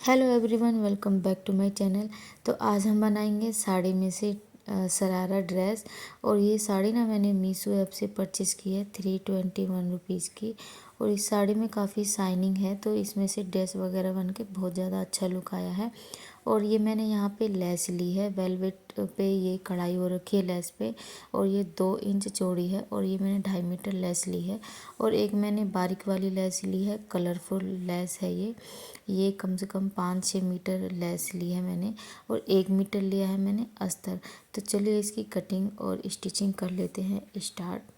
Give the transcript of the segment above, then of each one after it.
Hello everyone, welcome back to my channel. तो आज हम बनाएंगे साड़ी में से शरारा ड्रेस। और ये साड़ी ना मैंने मीशो ऐप से परचेज़ की है 321 रुपीज़ की। और इस साड़ी में काफ़ी शाइनिंग है, तो इसमें से ड्रेस वगैरह बन के बहुत ज़्यादा अच्छा लुक आया है। और ये मैंने यहाँ पे लेस ली है, वेलवेट पे ये कढ़ाई हो रखी है लेस पे। और ये 2 इंच चौड़ी है और ये मैंने 2.5 मीटर लेस ली है। और एक मैंने बारीक वाली लेस ली है, कलरफुल लेस है ये कम से कम 5-6 मीटर लेस ली है मैंने। और 1 मीटर लिया है मैंने अस्तर। तो चलिए इसकी कटिंग और स्टिचिंग कर लेते हैं स्टार्ट।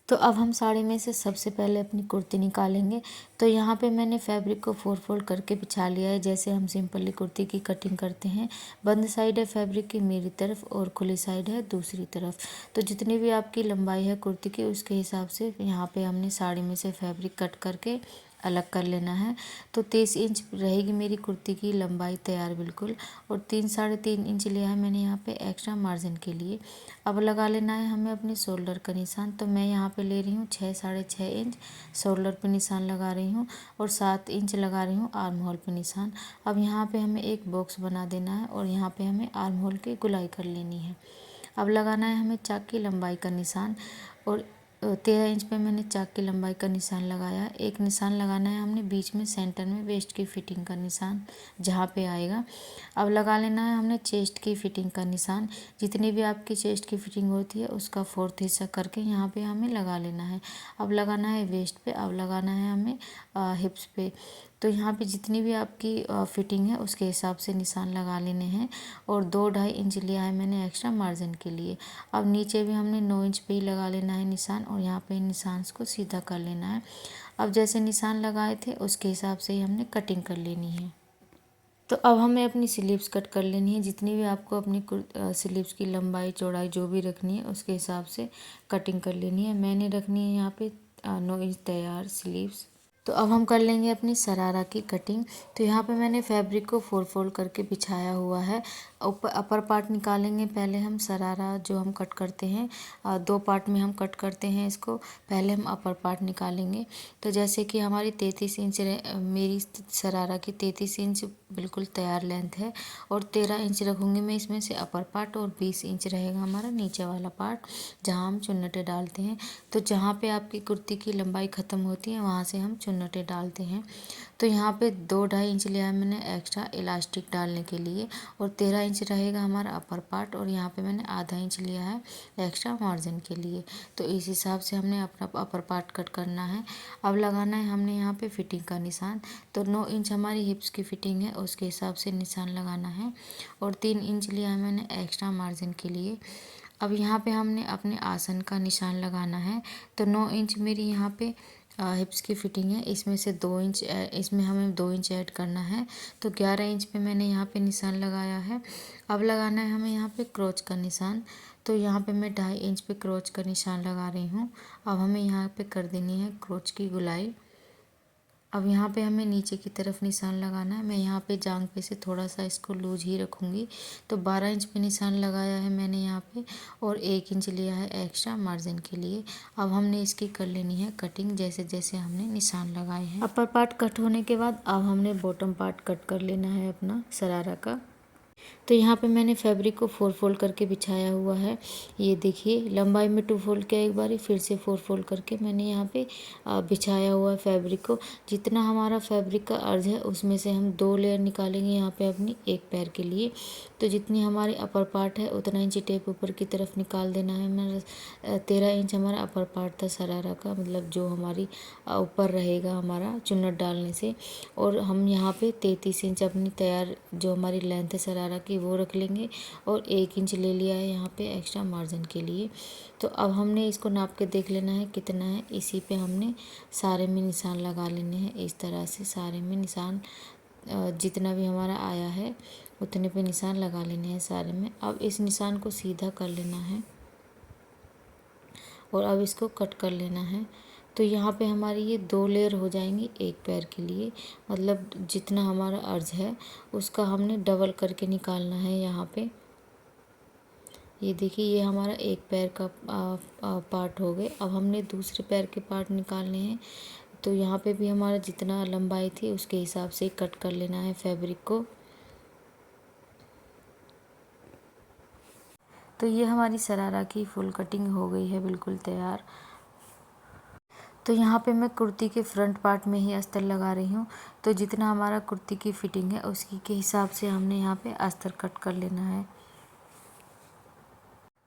तो अब हम साड़ी में से सबसे पहले अपनी कुर्ती निकालेंगे। तो यहाँ पे मैंने फैब्रिक को 4 फोल्ड करके बिछा लिया है, जैसे हम सिंपली कुर्ती की कटिंग करते हैं। बंद साइड है फैब्रिक की मेरी तरफ और खुली साइड है दूसरी तरफ। तो जितनी भी आपकी लंबाई है कुर्ती की, उसके हिसाब से यहाँ पे हमने साड़ी में से फैब्रिक कट करके अलग कर लेना है। तो 23 इंच रहेगी मेरी कुर्ती की लंबाई तैयार बिल्कुल। और 3-3.5 इंच लिया है मैंने यहाँ पे एक्स्ट्रा मार्जिन के लिए। अब लगा लेना है हमें अपने शोल्डर का निशान। तो मैं यहाँ पे ले रही हूँ 6-6.5 इंच शोल्डर पे निशान लगा रही हूँ। और 7 इंच लगा रही हूँ आर्म होल पे निशान। अब यहाँ पे हमें एक बॉक्स बना देना है और यहाँ पे हमें आर्म होल की गुलाई कर लेनी है। अब लगाना है हमें चाक की लंबाई का निशान। और 13 इंच पे मैंने चाक की लंबाई का निशान लगाया। एक निशान लगाना है हमने बीच में सेंटर में वेस्ट की फिटिंग का निशान जहाँ पे आएगा। अब लगा लेना है हमने चेस्ट की फिटिंग का निशान। जितनी भी आपकी चेस्ट की फिटिंग होती है उसका 4th हिस्सा करके यहाँ पे हमें लगा लेना है। अब लगाना है वेस्ट पे, अब लगाना है हमें हिप्स पे। तो यहाँ पे जितनी भी आपकी फिटिंग है उसके हिसाब से निशान लगा लेने हैं। और 2-2.5 इंच लिया है मैंने एक्स्ट्रा मार्जिन के लिए। अब नीचे भी हमने 9 इंच पे ही लगा लेना है निशान और यहाँ पे निशान को सीधा कर लेना है। अब जैसे निशान लगाए थे उसके हिसाब से ही हमने कटिंग कर लेनी है। तो अब हमें अपनी स्लीव्स कट कर लेनी है। जितनी भी आपको अपनी स्लीव्स की लंबाई चौड़ाई जो भी रखनी है उसके हिसाब से कटिंग कर लेनी है। मैंने रखनी है यहाँ पे 9 इंच तैयार स्लीव्स। तो अब हम कर लेंगे अपनी शरारा की कटिंग। तो यहाँ पे मैंने फैब्रिक को 4 फोल्ड करके बिछाया हुआ है। ऊपर अपर पार्ट निकालेंगे पहले हम। शरारा जो हम कट करते हैं 2 पार्ट में हम कट करते हैं इसको। पहले हम अपर पार्ट निकालेंगे। तो जैसे कि हमारी 33 इंच मेरी शरारा की 33 इंच बिल्कुल तैयार लेंथ है। और 13 इंच रखूँगी मैं इसमें से अपर पार्ट और 20 इंच रहेगा हमारा नीचे वाला पार्ट जहाँ हम चुन्नटें डालते हैं। तो जहाँ पे आपकी कुर्ती की लंबाई ख़त्म होती है वहाँ से हम चुन्नटें डालते हैं। तो यहाँ पे 2-2.5 इंच लिया है मैंने एक्स्ट्रा इलास्टिक डालने के लिए। और 13 इंच रहेगा हमारा अपर पार्ट और यहाँ पे मैंने ½ इंच लिया है एक्स्ट्रा मार्जिन के लिए। तो इस हिसाब से हमने अपना अपर पार्ट कट करना है। अब लगाना है हमने यहाँ पे फिटिंग का निशान। तो 9 इंच हमारी हिप्स की फिटिंग है उसके हिसाब से निशान लगाना है। और 3 इंच लिया है मैंने एक्स्ट्रा मार्जिन के लिए। अब यहाँ पे हमने अपने आसन का निशान लगाना है। तो 9 इंच मेरी यहाँ पे हिप्स की फिटिंग है, इसमें से 2 इंच इसमें हमें 2 इंच ऐड करना है। तो 11 इंच पे मैंने यहाँ पे निशान लगाया है। अब लगाना है हमें यहाँ पे क्रोच का निशान। तो यहाँ पे मैं 2.5 इंच पे क्रोच का निशान लगा रही हूँ। अब हमें यहाँ पे कर देनी है क्रोच की गुलाई। अब यहाँ पे हमें नीचे की तरफ निशान लगाना है। मैं यहाँ पे जांघ पे से थोड़ा सा इसको लूज ही रखूँगी। तो 12 इंच पे निशान लगाया है मैंने यहाँ पे। और 1 इंच लिया है एक्स्ट्रा मार्जिन के लिए। अब हमने इसकी कर लेनी है कटिंग जैसे जैसे हमने निशान लगाए हैं। अपर पार्ट कट होने के बाद अब हमने बॉटम पार्ट कट कर लेना है अपना शरारा का। तो यहाँ पे मैंने फैब्रिक को 4 फोल्ड करके बिछाया हुआ है। ये देखिए लंबाई में 2 फोल्ड किया, एक बारी फिर से 4 फोल्ड करके मैंने यहाँ पे बिछाया हुआ है फैब्रिक को। जितना हमारा फैब्रिक का अर्ज है उसमें से हम 2 लेयर निकालेंगे यहाँ पे अपनी एक पैर के लिए। तो जितनी हमारी अपर पार्ट है उतना इंच टेप ऊपर की तरफ निकाल देना है। हमारा 13 इंच हमारा अपर पार्ट था शरारा का, मतलब जो हमारी ऊपर रहेगा हमारा चुन्नट डालने से। और हम यहाँ पे 33 इंच अपनी तैयार जो हमारी लेंथ है शरारा की वो रख लेंगे। और 1 इंच ले लिया है यहाँ पे एक्स्ट्रा मार्जिन के लिए। तो अब हमने इसको नाप के देख लेना है कितना है। इसी पे हमने सारे में निशान लगा लेने हैं। इस तरह से सारे में निशान जितना भी हमारा आया है उतने पे निशान लगा लेने हैं सारे में। अब इस निशान को सीधा कर लेना है और अब इसको कट कर लेना है। तो यहाँ पे हमारी ये 2 लेयर हो जाएंगी एक पैर के लिए, मतलब जितना हमारा अर्ज है उसका हमने डबल करके निकालना है यहाँ पे। ये देखिए ये हमारा एक पैर का पार्ट हो गए। अब हमने दूसरे पैर के पार्ट निकालने हैं। तो यहाँ पे भी हमारा जितना लंबाई थी उसके हिसाब से कट कर लेना है फैब्रिक को। तो ये हमारी शरारा की फुल कटिंग हो गई है बिल्कुल तैयार। तो यहाँ पे मैं कुर्ती के फ्रंट पार्ट में ही अस्तर लगा रही हूँ। तो जितना हमारा कुर्ती की फिटिंग है उसकी के हिसाब से हमने यहाँ पे अस्तर कट कर लेना है।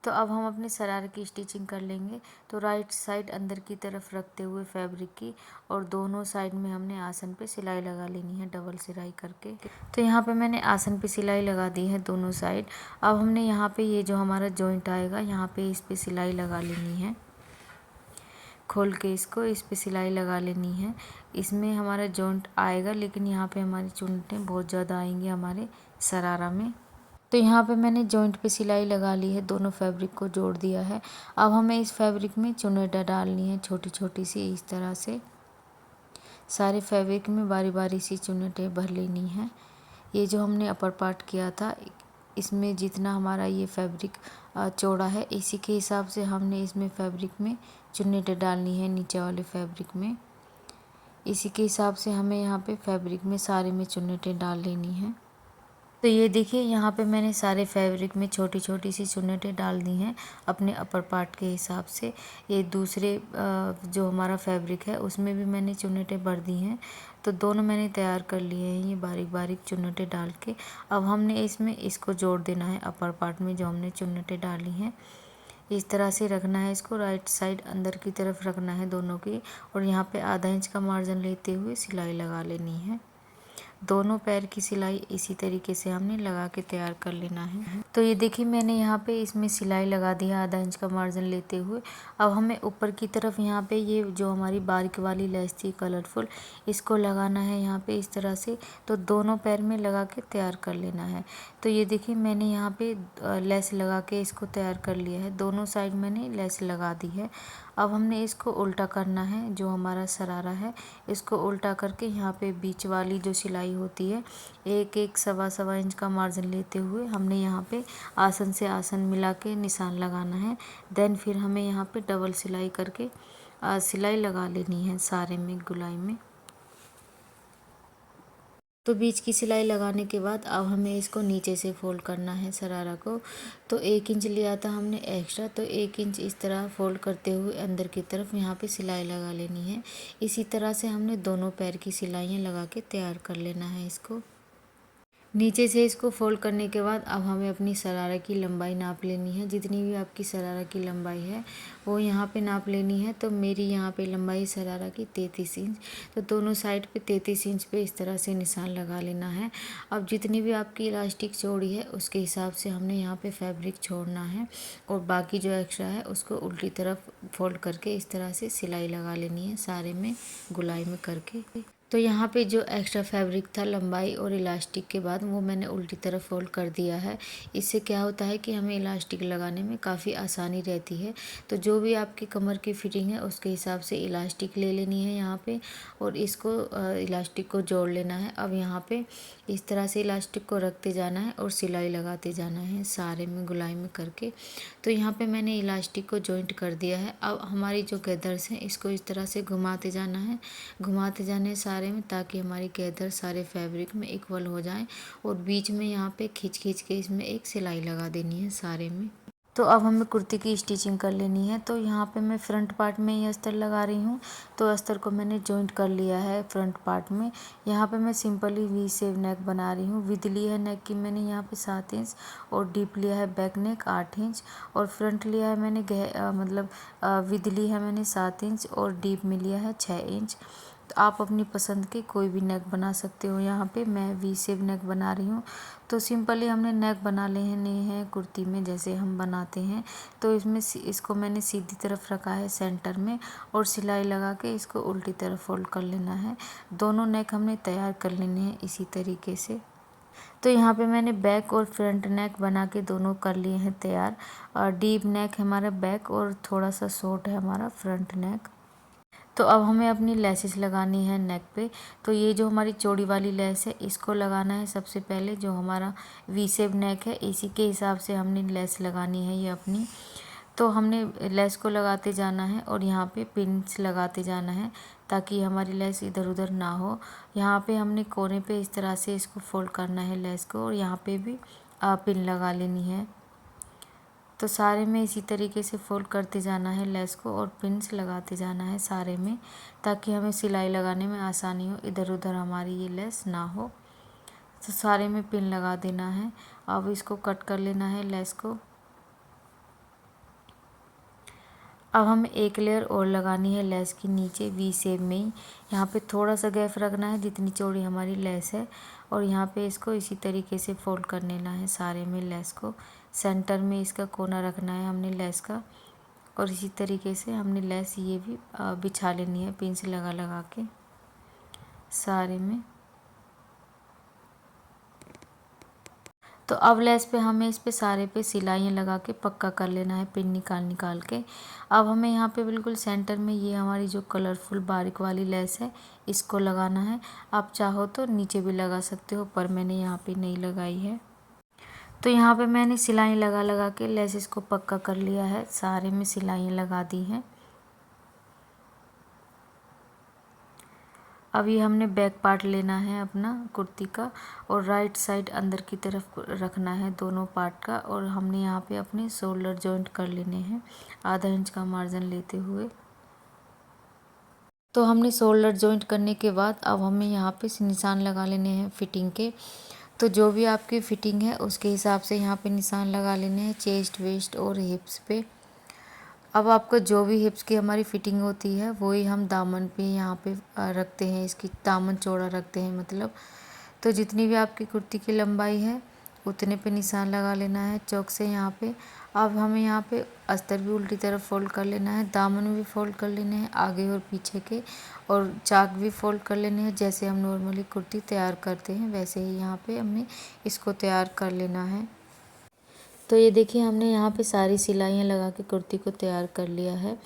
तो अब हम अपने शरारे की स्टिचिंग कर लेंगे। तो राइट साइड अंदर की तरफ रखते हुए फैब्रिक की और दोनों साइड में हमने आसन पे सिलाई लगा लेनी है डबल सिलाई करके। तो यहाँ पे मैंने आसन पे सिलाई लगा दी है दोनों साइड। अब हमने यहाँ पे ये जो हमारा जॉइंट आएगा यहाँ पे इस पे सिलाई लगा लेनी है। खोल के इसको इस पे सिलाई लगा लेनी है। इसमें हमारा जॉइंट आएगा लेकिन यहाँ पे हमारी चुन्नटें बहुत ज़्यादा आएंगी हमारे शरारा में। तो यहाँ पे मैंने जॉइंट पे सिलाई लगा ली है, दोनों फैब्रिक को जोड़ दिया है। अब हमें इस फैब्रिक में चुन्नटें डालनी है छोटी छोटी सी, इस तरह से सारे फैब्रिक में बारी बारी सी चुन्नटें भर लेनी है। ये जो हमने अपर पार्ट किया था इसमें जितना हमारा ये फैब्रिक चौड़ा है इसी के हिसाब से हमने इसमें फैब्रिक में चुन्नटें डालनी है। नीचे वाले फैब्रिक में इसी के हिसाब से हमें यहाँ पे फैब्रिक में सारे में चुन्नटें डाल लेनी है। तो ये देखिए यहाँ पे मैंने सारे फैब्रिक में छोटी छोटी सी चुन्नटें डाल दी हैं अपने अपर पार्ट के हिसाब से। ये दूसरे जो हमारा फैब्रिक है उसमें भी मैंने चुन्नटें भर दी हैं। तो दोनों मैंने तैयार कर लिए हैं ये बारीक बारीक चुन्नटें डाल के। अब हमने इसमें इसको जोड़ देना है अपर पार्ट में जो हमने चुन्नटें डाली हैं। इस तरह से रखना है इसको, राइट साइड अंदर की तरफ रखना है दोनों की और यहाँ पे आधा इंच का मार्जिन लेते हुए सिलाई लगा लेनी है। दोनों पैर की सिलाई इसी तरीके से हमने लगा के तैयार कर लेना है। तो ये देखिए मैंने यहाँ पे इसमें सिलाई लगा दिया आधा इंच का मार्जिन लेते हुए। अब हमें ऊपर की तरफ यहाँ पे ये जो हमारी बारीक वाली लेस थी कलरफुल, इसको लगाना है यहाँ पे इस तरह से। तो दोनों पैर में लगा के तैयार कर लेना है। तो ये देखिए मैंने यहाँ पे लेस लगा के इसको तैयार कर लिया है, दोनों साइड मैंने लेस लगा दी है। अब हमने इसको उल्टा करना है, जो हमारा शरारा है इसको उल्टा करके यहाँ पे बीच वाली जो सिलाई होती है एक एक सवा सवा इंच का मार्जिन लेते हुए हमने यहाँ पे आसन से आसन मिला के निशान लगाना है। देन फिर हमें यहाँ पे डबल सिलाई करके सिलाई लगा लेनी है सारे में गुलाई में। तो बीच की सिलाई लगाने के बाद अब हमें इसको नीचे से फोल्ड करना है शरारा को। तो 1 इंच लिया था हमने एक्स्ट्रा, तो 1 इंच इस तरह फोल्ड करते हुए अंदर की तरफ यहाँ पे सिलाई लगा लेनी है। इसी तरह से हमने दोनों पैर की सिलाइयाँ लगा के तैयार कर लेना है इसको। नीचे से इसको फोल्ड करने के बाद अब हमें अपनी शरारा की लंबाई नाप लेनी है। जितनी भी आपकी शरारा की लंबाई है वो यहाँ पे नाप लेनी है। तो मेरी यहाँ पे लंबाई शरारा की 33 इंच, तो दोनों साइड पे 33 इंच पे इस तरह से निशान लगा लेना है। अब जितनी भी आपकी इलास्टिक चौड़ी है उसके हिसाब से हमने यहाँ पे फैब्रिक छोड़ना है और बाकी जो एक्स्ट्रा है उसको उल्टी तरफ फोल्ड करके इस तरह से सिलाई लगा लेनी है सारे में गुलाई में करके। तो यहाँ पे जो एक्स्ट्रा फैब्रिक था लंबाई और इलास्टिक के बाद वो मैंने उल्टी तरफ फोल्ड कर दिया है। इससे क्या होता है कि हमें इलास्टिक लगाने में काफ़ी आसानी रहती है। तो जो भी आपकी कमर की फिटिंग है उसके हिसाब से इलास्टिक ले लेनी है यहाँ पे और इसको इलास्टिक को जोड़ लेना है। अब यहाँ पे इस तरह से इलास्टिक को रखते जाना है और सिलाई लगाते जाना है सारे में गुलाई में करके। तो यहाँ पे मैंने इलास्टिक को जॉइंट कर दिया है। अब हमारी जो गैदर्स हैं इसको इस तरह से घुमाते जाना है, घुमाते जाने सारे में, ताकि हमारी गैदर सारे फैब्रिक में इक्वल हो जाए और बीच में यहाँ पे खींच खींच के इसमें एक सिलाई लगा देनी है सारे में। तो अब हमें कुर्ती की स्टिचिंग कर लेनी है। तो यहाँ पे मैं फ्रंट पार्ट में ही अस्तर लगा रही हूँ। तो अस्तर को मैंने जॉइंट कर लिया है फ्रंट पार्ट में। यहाँ पे मैं सिंपली वी शेप नेक बना रही हूँ। विद ली है नेक की मैंने यहाँ पे 7 इंच और डीप लिया है बैक नेक 8 इंच और फ्रंट लिया है मैंने विद ली है मैंने 7 इंच और डीप में लिया है 6 इंच। तो आप अपनी पसंद के कोई भी नेक बना सकते हो। यहाँ पे मैं वी शेप नेक बना रही हूँ। तो सिंपली हमने नेक बना लेने हैं कुर्ती में जैसे हम बनाते हैं। तो इसमें इसको मैंने सीधी तरफ रखा है सेंटर में और सिलाई लगा के इसको उल्टी तरफ फोल्ड कर लेना है। दोनों नेक हमने तैयार कर लेने हैं इसी तरीके से। तो यहाँ पे मैंने बैक और फ्रंट नेक बना के दोनों कर लिए हैं तैयार। और डीप नेक है हमारा बैक और थोड़ा सा शॉर्ट है हमारा फ्रंट नेक। तो अब हमें अपनी लेसेस लगानी है नेक पे। तो ये जो हमारी चौड़ी वाली लेस है इसको लगाना है सबसे पहले। जो हमारा वी शेप नेक है इसी के हिसाब से हमने लेस लगानी है ये अपनी। तो हमने लेस को लगाते जाना है और यहाँ पे पिन्स लगाते जाना है ताकि हमारी लेस इधर उधर ना हो। यहाँ पे हमने कोने पे इस तरह से इसको फोल्ड करना है लेस को, और यहाँ पे भी पिन लगा लेनी है। तो सारे में इसी तरीके से फोल्ड करते जाना है लेस को और पिन्स लगाते जाना है सारे में, ताकि हमें सिलाई लगाने में आसानी हो, इधर उधर हमारी ये लेस ना हो। तो सारे में पिन लगा देना है। अब इसको कट कर लेना है लेस को। अब हमें एक लेयर और लगानी है लेस की नीचे वी शेप में ही। यहाँ पे थोड़ा सा गैप रखना है जितनी चौड़ी हमारी लेस है, और यहाँ पे इसको इसी तरीके से फोल्ड कर लेना है सारे में लेस को। सेंटर में इसका कोना रखना है हमने लेस का, और इसी तरीके से हमने लेस ये भी बिछा लेनी है पिन से लगा लगा के सारे में। तो अब लेस पे हमें इस पे सारे पे सिलाइयाँ लगा के पक्का कर लेना है पिन निकाल निकाल के। अब हमें यहाँ पे बिल्कुल सेंटर में ये हमारी जो कलरफुल बारीक वाली लेस है इसको लगाना है। आप चाहो तो नीचे भी लगा सकते हो, पर मैंने यहाँ पे नहीं लगाई है। तो यहाँ पे मैंने सिलाई लगा लगा के लेस इसको पक्का कर लिया है, सारे में सिलाइयाँ लगा दी हैं। अब ये हमने बैक पार्ट लेना है अपना कुर्ती का, और राइट साइड अंदर की तरफ रखना है दोनों पार्ट का, और हमने यहाँ पे अपने शोल्डर जॉइंट कर लेने हैं आधा इंच का मार्जिन लेते हुए। तो हमने शोल्डर जॉइंट करने के बाद अब हमें यहाँ पे निशान लगा लेने हैं फिटिंग के। तो जो भी आपकी फिटिंग है उसके हिसाब से यहाँ पे निशान लगा लेने हैं चेस्ट, वेस्ट और हिप्स पे। अब आपको जो भी हिप्स की हमारी फिटिंग होती है वही हम दामन पे यहाँ पे रखते हैं, इसकी दामन चौड़ा रखते हैं मतलब। तो जितनी भी आपकी कुर्ती की लंबाई है उतने पे निशान लगा लेना है चौक से यहाँ पे। अब हमें यहाँ पे अस्तर भी उल्टी तरफ फोल्ड कर लेना है, दामन भी फोल्ड कर लेने हैं आगे और पीछे के, और चाक भी फोल्ड कर लेने हैं। जैसे हम नॉर्मली कुर्ती तैयार करते हैं वैसे ही यहाँ पे हमें इसको तैयार कर लेना है। तो ये देखिए हमने यहाँ पे सारी सिलाइयाँ लगा के कुर्ती को तैयार कर लिया है।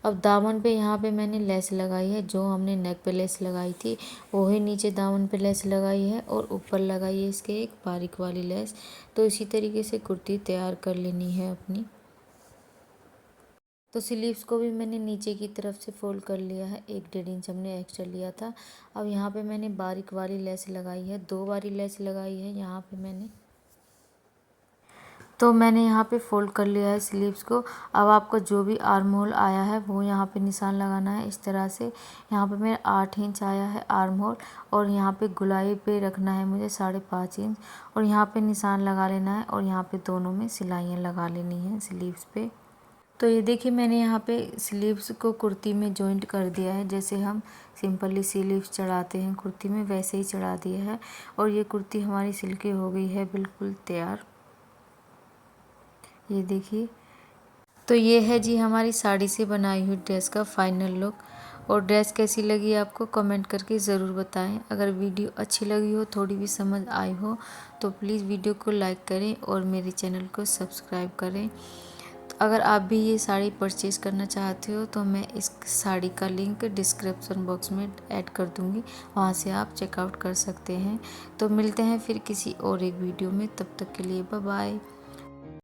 अब दामन पे यहाँ पे मैंने लेस लगाई है, जो हमने नेक पे लेस लगाई थी वही नीचे दामन पे लेस लगाई है, और ऊपर लगाई है इसके एक बारीक वाली लेस। तो इसी तरीके से कुर्ती तैयार कर लेनी है अपनी। तो स्लीव्स को भी मैंने नीचे की तरफ से फोल्ड कर लिया है, 1-1.5 इंच हमने एक्स्ट्रा लिया था। अब यहाँ पे मैंने बारीक वाली लेस लगाई है, 2 बारी लेस लगाई है यहाँ पे मैंने। तो मैंने यहाँ पे फोल्ड कर लिया है स्लीव्स को। अब आपको जो भी आर्म होल आया है वो यहाँ पे निशान लगाना है इस तरह से। यहाँ पे मेरा 8 इंच आया है आर्म होल, और यहाँ पे गुलाई पे रखना है मुझे 5.5 इंच, और यहाँ पे निशान लगा लेना है, और यहाँ पे दोनों में सिलाइयाँ लगा लेनी है स्लीव्स पे। तो ये देखिए मैंने यहाँ पे स्लीव्स को कुर्ती में जॉइंट कर दिया है, जैसे हम सिंपली स्लीव्स चढ़ाते हैं कुर्ती में वैसे ही चढ़ा दिया है, और ये कुर्ती हमारी सिल्की हो गई है बिल्कुल तैयार। ये देखिए। तो ये है जी हमारी साड़ी से बनाई हुई ड्रेस का फाइनल लुक। और ड्रेस कैसी लगी आपको कमेंट करके ज़रूर बताएं। अगर वीडियो अच्छी लगी हो, थोड़ी भी समझ आई हो, तो प्लीज़ वीडियो को लाइक करें और मेरे चैनल को सब्सक्राइब करें। तो अगर आप भी ये साड़ी परचेज़ करना चाहते हो तो मैं इस साड़ी का लिंक डिस्क्रिप्शन बॉक्स में ऐड कर दूँगी, वहाँ से आप चेकआउट कर सकते हैं। तो मिलते हैं फिर किसी और एक वीडियो में, तब तक के लिए बाय बाय।